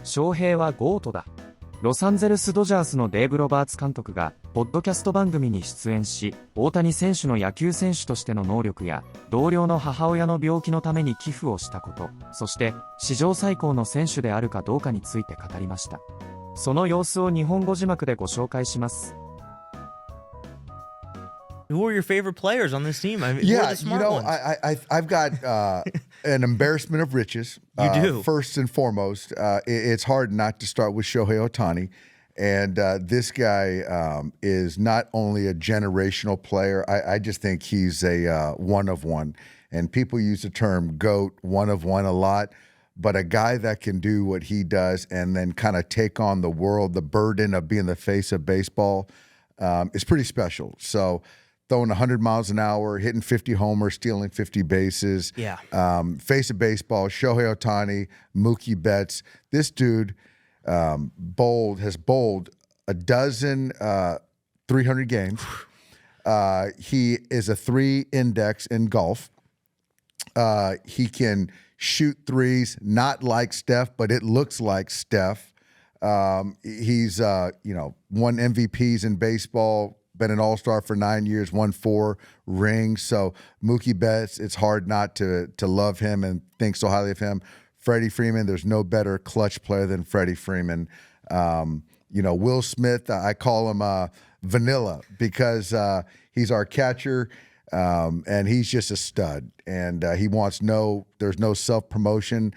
翔平はゴートだ。ロサンゼルスドジャースのデーブ・ロバーツ監督が、ポッドキャスト番組に出演し、大谷選手の野球選手としての能力や、同僚の母親の病気のために寄付をしたこと、そして、史上最高の選手であるかどうかについて語りました。その様子を日本語字幕でご紹介します。Who are your favorite players on this team? I mean, yeah, who are the smart ones? I've got an embarrassment of riches. You do. First and foremost, it's hard not to start with Shohei Ohtani. And this guy is not only a generational player, I just think he's a one of one. And people use the term GOAT, one of one, a lot. But a guy that can do what he does and then kind of take on the world, the burden of being the face of baseball, is pretty special. So throwing 100 miles an hour, hitting 50 homers, stealing 50 bases. Yeah. Face of baseball, Shohei Ohtani, Mookie Betts. This dude has bowled a dozen 300 games. He is a 3 index in golf. He can shoot threes, not like Steph, but it looks like Steph. He's won MVPs in baseball, been an all-star for 9 years, won 4 rings. So Mookie Betts, it's hard not to love him and think so highly of him. Freddie Freeman, there's no better clutch player than Freddie Freeman. Will Smith, I call him Vanilla because he's our catcher, and he's just a stud. And there's no self-promotion.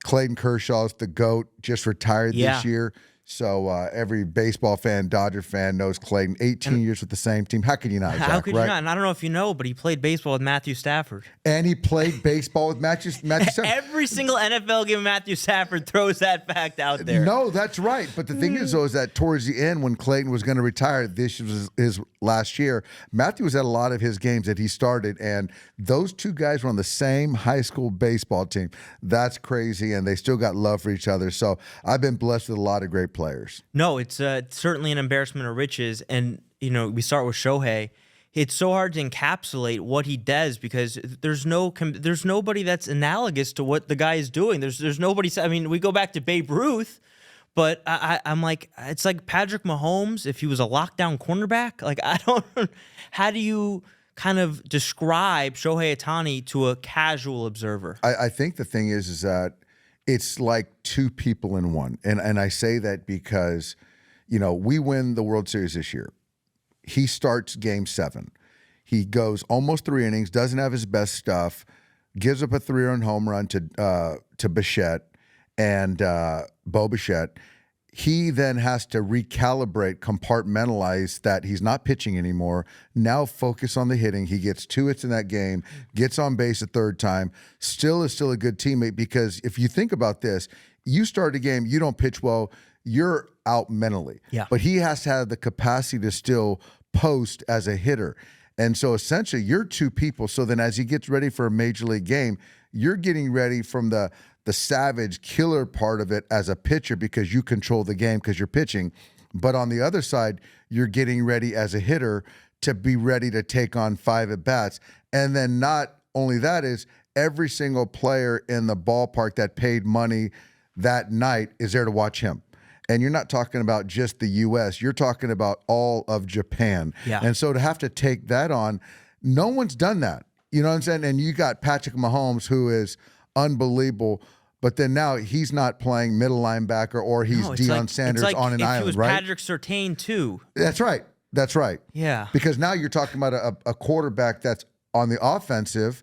Clayton Kershaw's the GOAT, just retired this year. So every baseball fan, Dodger fan knows Clayton. 18 years with the same team. How could you not, Zach, How could you right? not? And I don't know if you know, but he played baseball with Matthew Stafford. And he played baseball with Matthew Stafford. Every single NFL game, Matthew Stafford throws that fact out there. No, that's right. But the thing is, though, is that towards the end, when Clayton was going to retire, this was his last year, Matthew was at a lot of his games that he started, and those two guys were on the same high school baseball team. That's crazy, and they still got love for each other. So I've been blessed with a lot of great players. No, it's certainly an embarrassment of riches. And, we start with Shohei. It's so hard to encapsulate what he does because there's nobody that's analogous to what the guy is doing. There's nobody. I mean, we go back to Babe Ruth, but I'm like, it's like Patrick Mahomes if he was a lockdown cornerback. Like, I don't. How do you kind of describe Shohei Ohtani to a casual observer? I think the thing is that it's like two people in one. And I say that because, we win the World Series this year. He starts game 7. He goes almost 3 innings, doesn't have his best stuff, gives up a 3-run home run to Bichette and Bo Bichette. He then has to recalibrate, compartmentalize that he's not pitching anymore. Now focus on the hitting. He gets 2 hits in that game, gets on base a 3rd time, still a good teammate because if you think about this, you start a game, you don't pitch well, you're out mentally. Yeah. But he has to have the capacity to still post as a hitter. And so essentially you're 2 people. So then as he gets ready for a major league game, you're getting ready from the savage killer part of it as a pitcher because you control the game because you're pitching. But on the other side, you're getting ready as a hitter to be ready to take on 5 at-bats. And then not only that is every single player in the ballpark that paid money that night is there to watch him. And you're not talking about just the U.S. You're talking about all of Japan. Yeah. And so to have to take that on, no one's done that. You know what I'm saying? And you got Patrick Mahomes, who is unbelievable. But then now he's not playing middle linebacker or he's Deion Sanders on an island, right? Patrick Surtain too. That's right. That's right. Yeah. Because now you're talking about a quarterback that's on the offensive,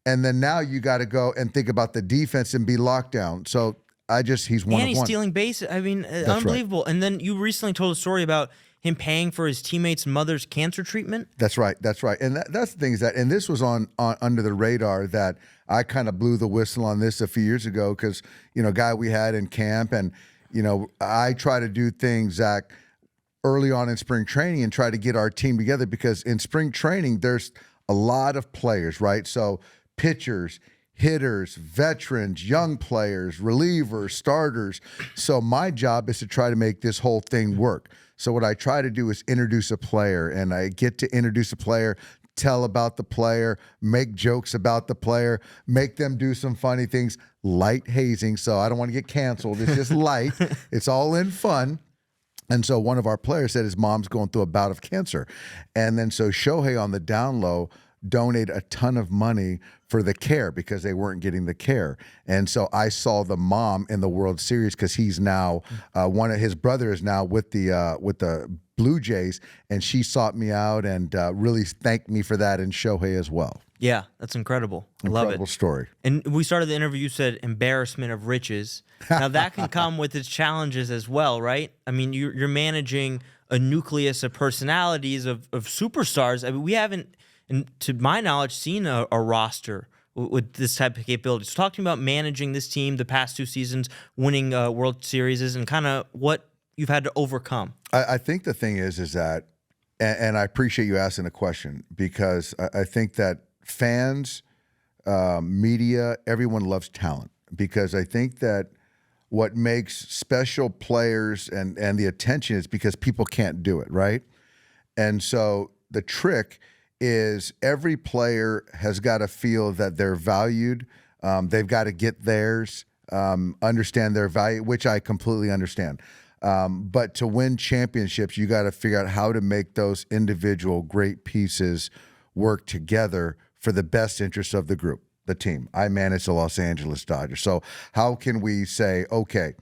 and then now you got to go and think about the defense and be locked down. So he's one of one. And he's stealing bases. I mean, unbelievable. Right. And then you recently told a story about him paying for his teammate's mother's cancer treatment. That's right. That's right. And that's the thing is that, and this was on under the radar that I kind of blew the whistle on this a few years ago because, guy we had in camp and, I try to do things, Zach, early on in spring training and try to get our team together because in spring training, there's a lot of players, right? So pitchers, hitters, veterans, young players, relievers, starters. So my job is to try to make this whole thing work. So what I try to do is introduce a player, and I get to introduce a player tell about the player, make jokes about the player, make them do some funny things. Light hazing, so I don't want to get canceled. It's just light. It's all in fun. And so one of our players said his mom's going through a bout of cancer. And then so Shohei on the down low donated a ton of money for the care because they weren't getting the care. And so I saw the mom in the World Series because he's now one of his brother is now with the Blue Jays, and she sought me out and really thanked me for that, and Shohei as well. Yeah, that's incredible. I love it. Incredible story. And we started the interview, you said embarrassment of riches. Now that can come with its challenges as well, right? I mean, you're managing a nucleus of personalities of superstars. I mean, we haven't, and to my knowledge, seen a roster with this type of capabilities. So talk to me about managing this team the past 2 seasons, winning World Series, and kind of what you've had to overcome. I think the thing is that, and I appreciate you asking the question, because I think that fans, media, everyone loves talent, because I think that what makes special players and the attention is because people can't do it, right? And so the trick is every player has got to feel that they're valued. They've got to get theirs, understand their value, which I completely understand. But to win championships, you got to figure out how to make those individual great pieces work together for the best interest of the group, the team. I manage the Los Angeles Dodgers. So how can we say, okay,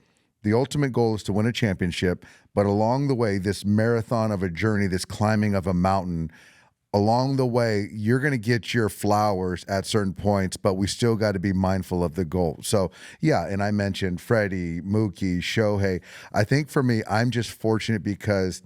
the ultimate goal is to win a championship, but along the way, this marathon of a journey, this climbing of a mountain, along the way, you're going to get your flowers at certain points, but we still got to be mindful of the goal. So, yeah, and I mentioned Freddie, Mookie, Shohei. I think for me, I'm just fortunate because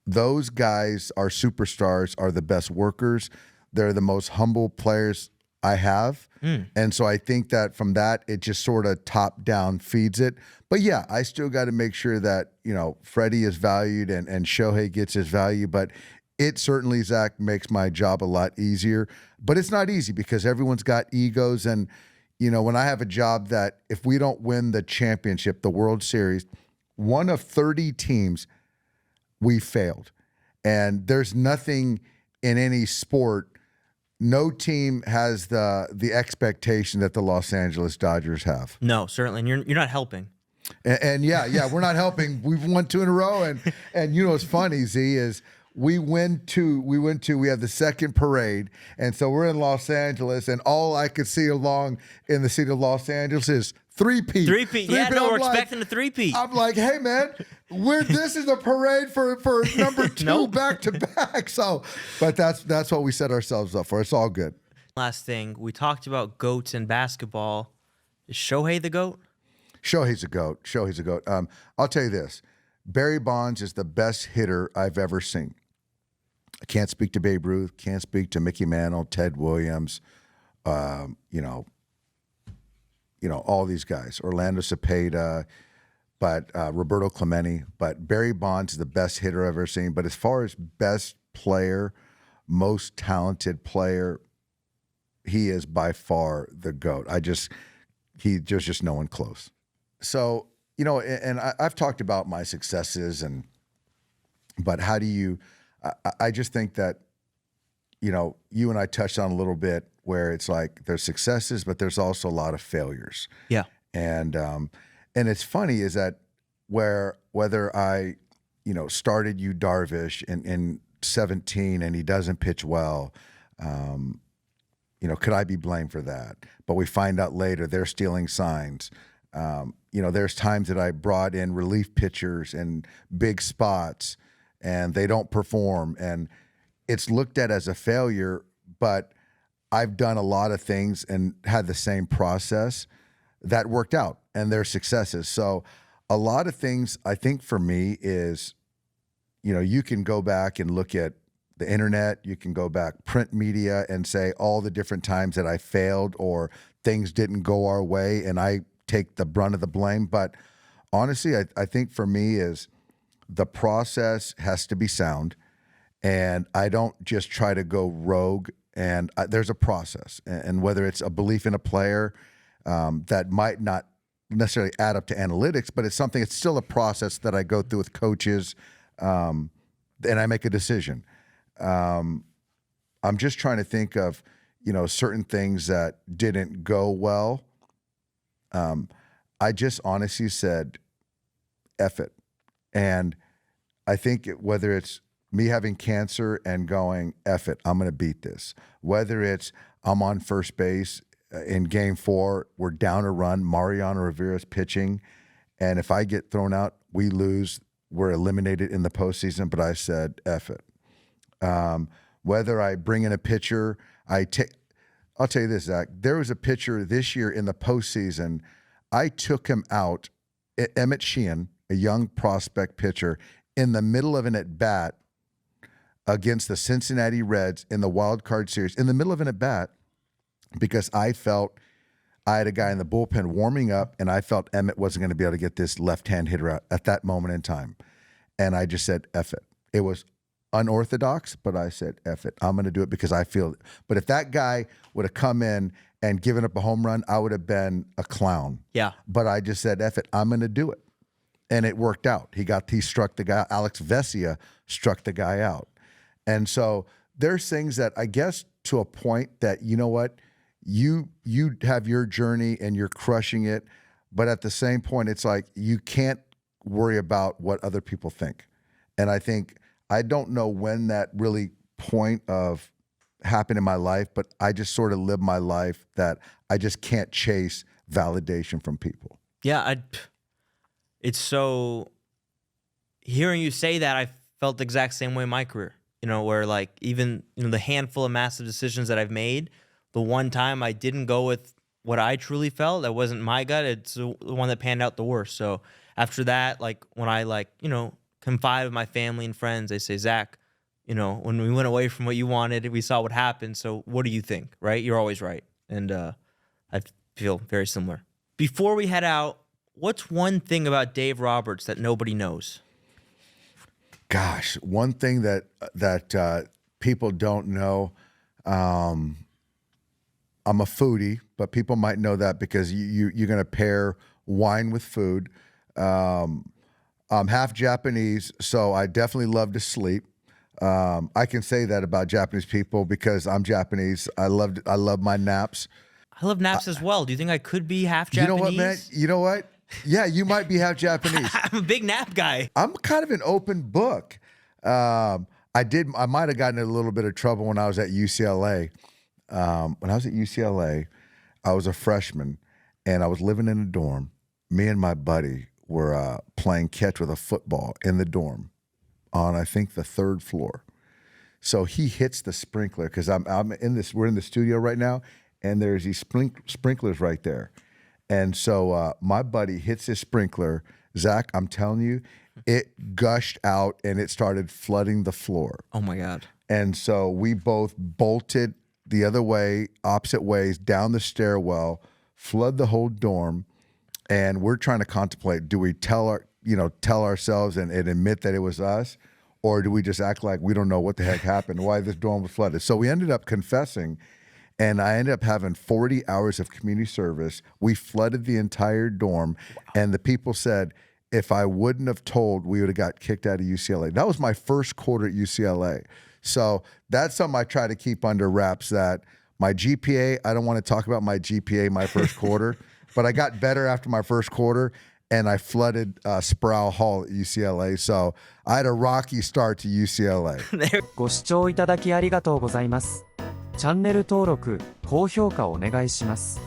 those guys are superstars, are the best workers. They're the most humble players I have. And so I think that from that, it just sort of top down feeds it. But yeah, I still got to make sure that, you know, Freddie is valued and Shohei gets his value. But it certainly, Zach, makes my job a lot easier. But it's not easy because everyone's got egos. And, you know, when I have a job that if we don't win the championship, the World Series, one of 30 teams, we failed. And there's nothing in any sport. No team has the expectation that the Los Angeles Dodgers have. No, certainly. And you're not helping. And yeah, we're not helping. We've won 2 in a row. And you know what's funny, Z, is we have the second parade, and so we're in Los Angeles, and all I could see along in the city of Los Angeles is three-peat. Three-peat. Yeah, no, we're expecting a three-peat. I'm like, hey, man, this is a parade for number 2 Nope. back to back. So, but that's what we set ourselves up for. It's all good. Last thing, we talked about GOATs in basketball. Is Shohei the GOAT? Shohei's a GOAT. Shohei's a GOAT. I'll tell you this. Barry Bonds is the best hitter I've ever seen. I can't speak to Babe Ruth, can't speak to Mickey Mantle, Ted Williams, you know, all these guys, Orlando Cepeda, but Roberto Clemente. But Barry Bonds is the best hitter I've ever seen. But as far as best player, most talented player, he is by far the GOAT. There's just no one close. So, you know, and I've talked about my successes, but how do you? I just think that, you know, you and I touched on a little bit where it's like there's successes, but there's also a lot of failures. Yeah. And it's funny is that whether I, you know, started Yu Darvish in 17 and he doesn't pitch well, you know, could I be blamed for that? But we find out later they're stealing signs. You know, there's times that I brought in relief pitchers in big spots and they don't perform, and it's looked at as a failure, but I've done a lot of things and had the same process that worked out, and they're successes. So a lot of things, I think for me is, you know, you can go back and look at the internet, you can go back print media and say all the different times that I failed or things didn't go our way, and I take the brunt of the blame. But honestly, I think for me is the process has to be sound, and I don't just try to go rogue. And there's a process, and whether it's a belief in a player that might not necessarily add up to analytics, but it's still a process that I go through with coaches, and I make a decision. I'm just trying to think of, certain things that didn't go well. I just honestly said, F it. And I think whether it's me having cancer and going, F it, I'm going to beat this. Whether it's I'm on first base in game 4, we're down a run, Mariano Rivera's pitching, and if I get thrown out, we lose, we're eliminated in the postseason, but I said, F it. Whether I bring in a pitcher, I'll tell you this, Zach, there was a pitcher this year in the postseason, I took him out, Emmett Sheehan, a young prospect pitcher, in the middle of an at-bat against the Cincinnati Reds in the wild card series, in the middle of an at-bat, because I felt I had a guy in the bullpen warming up, and I felt Emmett wasn't going to be able to get this left-hand hitter out at that moment in time. And I just said, F it. It was unorthodox, but I said, F it. I'm going to do it because I feel it. But if that guy would have come in and given up a home run, I would have been a clown. Yeah. But I just said, F it. I'm going to do it. And it worked out. He struck the guy. Alex Vesia struck the guy out. And so there's things that I guess to a point that, you know what, you have your journey and you're crushing it. But at the same point, it's like you can't worry about what other people think. And I think, I don't know when that really point of happened in my life, but I just sort of live my life that I just can't chase validation from people. Yeah, it's so, hearing you say that, I felt the exact same way in my career, where like even, the handful of massive decisions that I've made, the one time I didn't go with what I truly felt, that wasn't my gut, it's the one that panned out the worst. So after that, like when I confide with my family and friends, they say, Zach, when we went away from what you wanted, we saw what happened. So what do you think, right? You're always right. And I feel very similar. Before we head out, what's one thing about Dave Roberts that nobody knows? Gosh, one thing that people don't know, I'm a foodie, but people might know that because you're going to pair wine with food. I'm half Japanese, so I definitely love to sleep. I can say that about Japanese people because I'm Japanese. I love my naps. I love naps as well. Do you think I could be half Japanese? You know what, man? You know what? Yeah, you might be half Japanese. I'm a big nap guy. I'm kind of an open book. I might have gotten in a little bit of trouble when I was at UCLA. When I was at UCLA, I was a freshman, and I was living in a dorm. Me and my buddy were playing catch with a football in the dorm on, I think, the 3rd floor. So he hits the sprinkler because we're in the studio right now, and there's these sprinklers right there. And so my buddy hits his sprinkler. Zach, I'm telling you, it gushed out and it started flooding the floor. Oh my God. And so we both bolted the other way, opposite ways, down the stairwell, flood the whole dorm. And we're trying to contemplate, do we tell ourselves and admit that it was us, or do we just act like we don't know what the heck happened, why this dorm was flooded? So we ended up confessing, and I ended up having 40 hours of community service. We flooded the entire dorm, and the people said, if I wouldn't have told, we would have got kicked out of UCLA. That was my first quarter at UCLA. So that's something I try to keep under wraps, that my GPA, I don't want to talk about my GPA my first quarter, but I got better after my first quarter, and I flooded Sproul Hall at UCLA. So I had a rocky start to UCLA. ご視聴いただきありがとうございます。チャンネル登録、高評価お願いします。